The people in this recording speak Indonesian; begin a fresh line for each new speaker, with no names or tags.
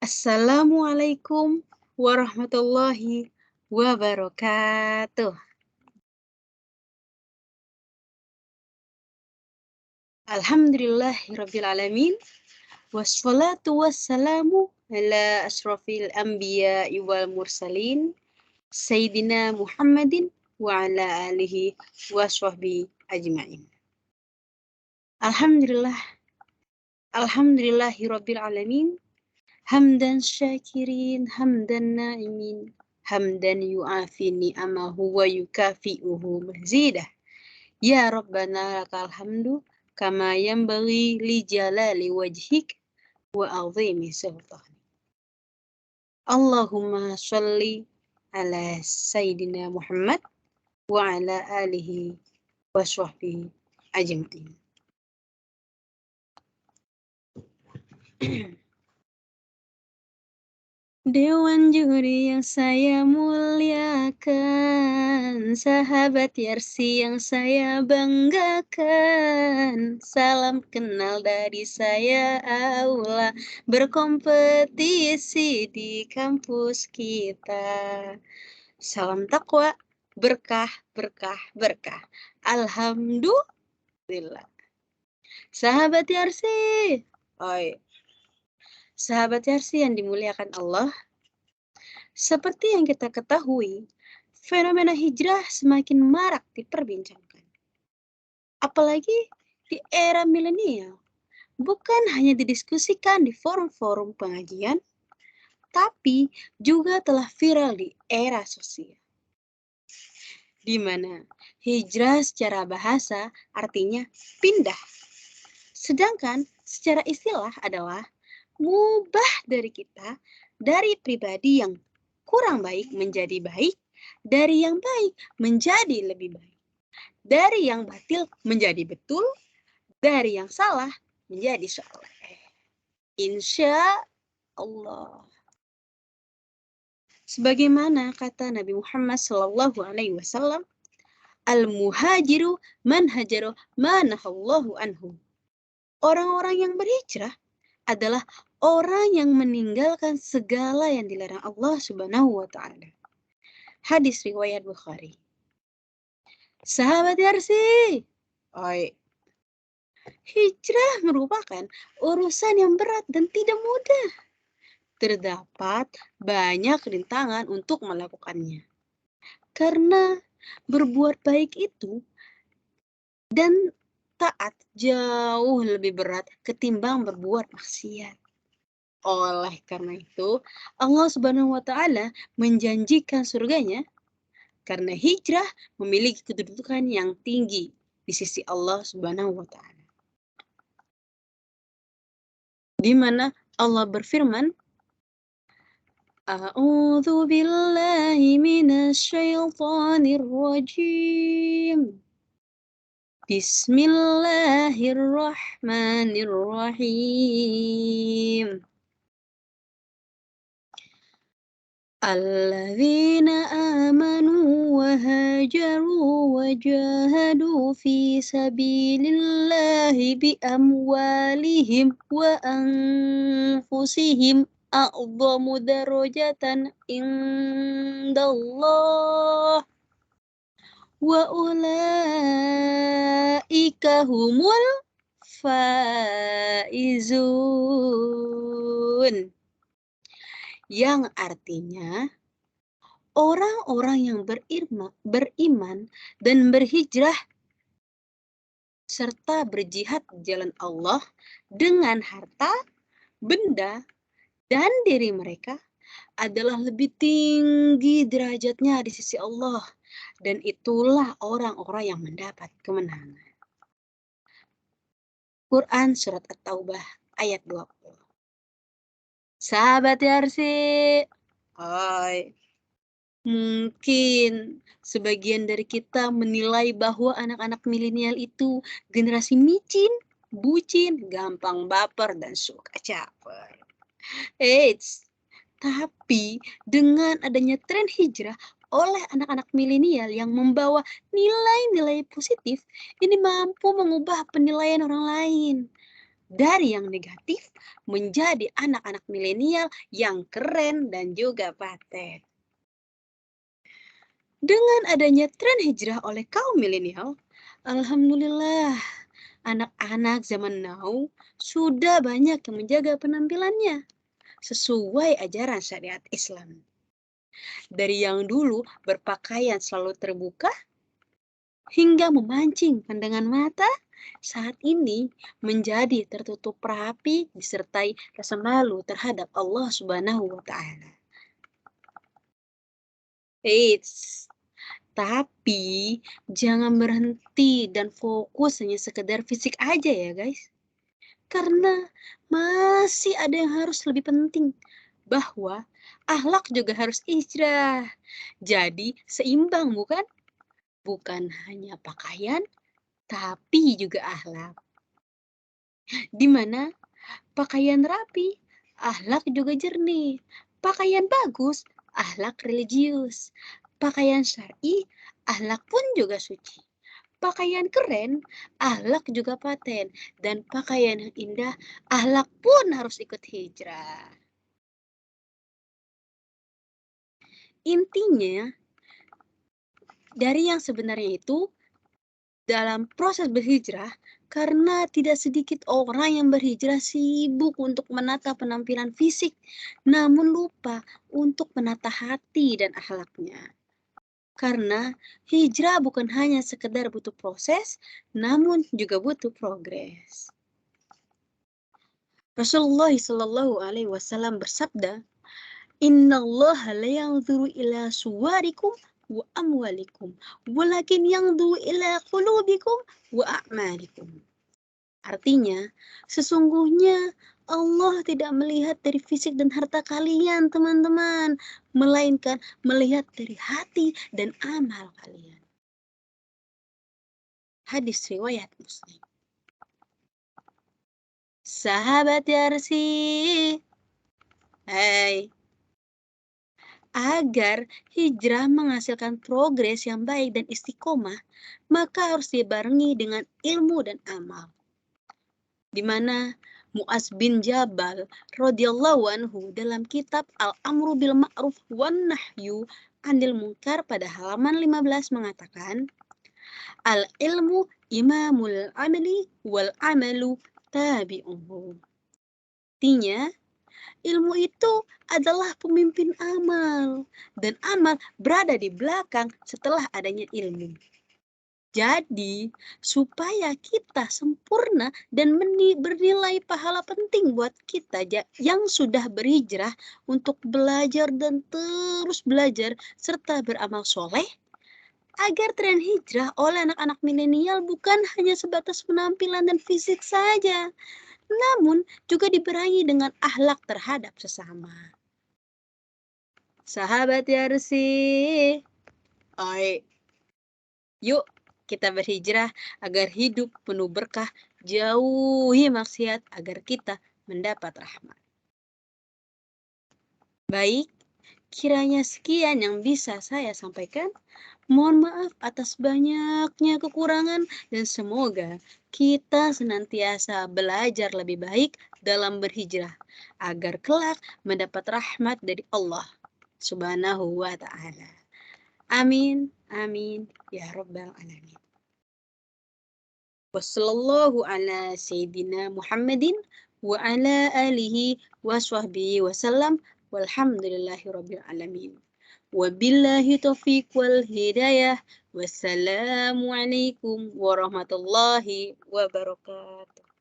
Assalamualaikum warahmatullahi wabarakatuh. Alhamdulillahirabbil alamin wassalatu wassalamu ala asrofil anbiya'i wal mursalin Sayyidina Muhammadin wa ala alihi wa sahbihi ajma'in. Alhamdulillah, alhamdulillahirabbil alamin. Hamdan syakirin, hamdan na'imin, hamdan yu'afi ni'amahu wa yukafi'uhu mazidah. Ya Rabbana lakal hamdu, kama yanbaghi li jalali wajhik wa azimi sultanik. Allahumma sholli ala Sayyidina Muhammad wa ala alihi wa sahbihi ajma'in. Dewan juri yang saya muliakan, sahabat Yarsi yang saya banggakan, salam kenal dari saya aula, berkompetisi di kampus kita. Salam takwa, berkah, berkah, berkah. Alhamdulillah. Sahabat Yarsi, sahabat Yarsi yang dimuliakan Allah, seperti yang kita ketahui, fenomena hijrah semakin marak diperbincangkan. Apalagi di era milenial, bukan hanya didiskusikan di forum-forum pengajian, tapi juga telah viral di era sosial. Di mana hijrah secara bahasa artinya pindah. Sedangkan secara istilah adalah mubah dari kita, dari pribadi yang kurang baik menjadi baik, dari yang baik menjadi lebih baik, dari yang batil menjadi betul, dari yang salah menjadi soleh. Insya Allah. Sebagaimana kata Nabi Muhammad SAW, al-muhajiru man hajaru manahallahu anhu. Orang-orang yang berhijrah adalah orang yang meninggalkan segala yang dilarang Allah Subhanahu wa Ta'ala. Hadis riwayat Bukhari. Sahabat Yarsi, hijrah merupakan urusan yang berat dan tidak mudah. Terdapat banyak rintangan untuk melakukannya. Karena berbuat baik itu dan taat jauh lebih berat ketimbang berbuat maksiat. Oleh karena itu, Allah Subhanahu wa Ta'ala menjanjikan surganya karena hijrah memiliki kedudukan yang tinggi di sisi Allah Subhanahu wa Ta'ala. Di mana Allah berfirman, A'udzu billahi minasyaitonir rajim. Bismillahirrahmanirrahim. Alladzina amanu wa hajaru wa jahadu fi sabilillahi bi amwalihim wa anfusihim a'dhamu darajatan indallah wa ulaika humul faizun. Yang artinya orang-orang yang beriman dan berhijrah serta berjihad di jalan Allah dengan harta, benda, dan diri mereka adalah lebih tinggi derajatnya di sisi Allah, dan itulah orang-orang yang mendapat kemenangan. Quran Surat At-Taubah ayat 20. Sahabat Yarsi, mungkin sebagian dari kita menilai bahwa anak-anak milenial itu generasi micin, bucin, gampang baper, dan suka caper. Eits, tapi dengan adanya tren hijrah oleh anak-anak milenial yang membawa nilai-nilai positif, ini mampu mengubah penilaian orang lain dari yang negatif menjadi anak-anak milenial yang keren dan juga paten. Dengan adanya tren hijrah oleh kaum milenial, alhamdulillah, anak-anak zaman now sudah banyak yang menjaga penampilannya sesuai ajaran syariat Islam. Dari yang dulu berpakaian selalu terbuka hingga memancing pandangan mata, saat ini menjadi tertutup rapi disertai rasa malu terhadap Allah Subhanahu wa taala. Eits, tapi jangan berhenti dan fokus hanya sekedar fisik aja ya guys. Karena masih ada yang harus lebih penting, bahwa akhlak juga harus hijrah. Jadi seimbang bukan? Bukan hanya pakaian, tapi juga akhlak. Di mana pakaian rapi, akhlak juga jernih. Pakaian bagus, akhlak religius. Pakaian syar'i, akhlak pun juga suci. Pakaian keren, akhlak juga paten. Dan pakaian yang indah, akhlak pun harus ikut hijrah. Intinya, dari yang sebenarnya itu, dalam proses berhijrah, karena tidak sedikit orang yang berhijrah sibuk untuk menata penampilan fisik, namun lupa untuk menata hati dan akhlaknya. Karena hijrah bukan hanya sekedar butuh proses, namun juga butuh progres. Rasulullah Shallallahu Alaihi Wasallam bersabda, Innallaha la yanzuru ila suwarikum wa amwalikum, walakin yanzuru ila qulubikum wa a'malikum. Artinya, sesungguhnya Allah tidak melihat dari fisik dan harta kalian, teman-teman, melainkan melihat dari hati dan amal kalian. Hadis riwayat Muslim. Sahabat Yarsi, hai, agar hijrah menghasilkan progres yang baik dan istiqomah, maka harus dibarengi dengan ilmu dan amal. Di mana Mu'az bin Jabal radhiyallahu anhu dalam kitab Al-Amru bil Ma'ruf wan Nahyu 'anil Munkar pada halaman 15 mengatakan, Al-ilmu imamul amali wal amalu tabi'uhu. Artinya, ilmu itu adalah pemimpin amal, dan amal berada di belakang setelah adanya ilmu. Jadi, supaya kita sempurna dan bernilai pahala penting buat kita yang sudah berhijrah untuk belajar dan terus belajar serta beramal soleh, agar tren hijrah oleh anak-anak milenial bukan hanya sebatas penampilan dan fisik saja, namun juga dibarengi dengan akhlak terhadap sesama. Sahabat Yarsi, oi, yuk kita berhijrah agar hidup penuh berkah, jauhi maksiat agar kita mendapat rahmat. Baik, kiranya sekian yang bisa saya sampaikan. Mohon maaf atas banyaknya kekurangan dan semoga kita senantiasa belajar lebih baik dalam berhijrah agar kelak mendapat rahmat dari Allah Subhanahu wa ta'ala. Amin, amin, ya rabbal alamin. Wassallallahu ala sayyidina Muhammadin wa ala alihi wa sahbihi wasallam walhamdulillahi rabbil alamin. Wabillahi taufiq wal hidayah. Wassalamualaikum warahmatullahi wabarakatuh.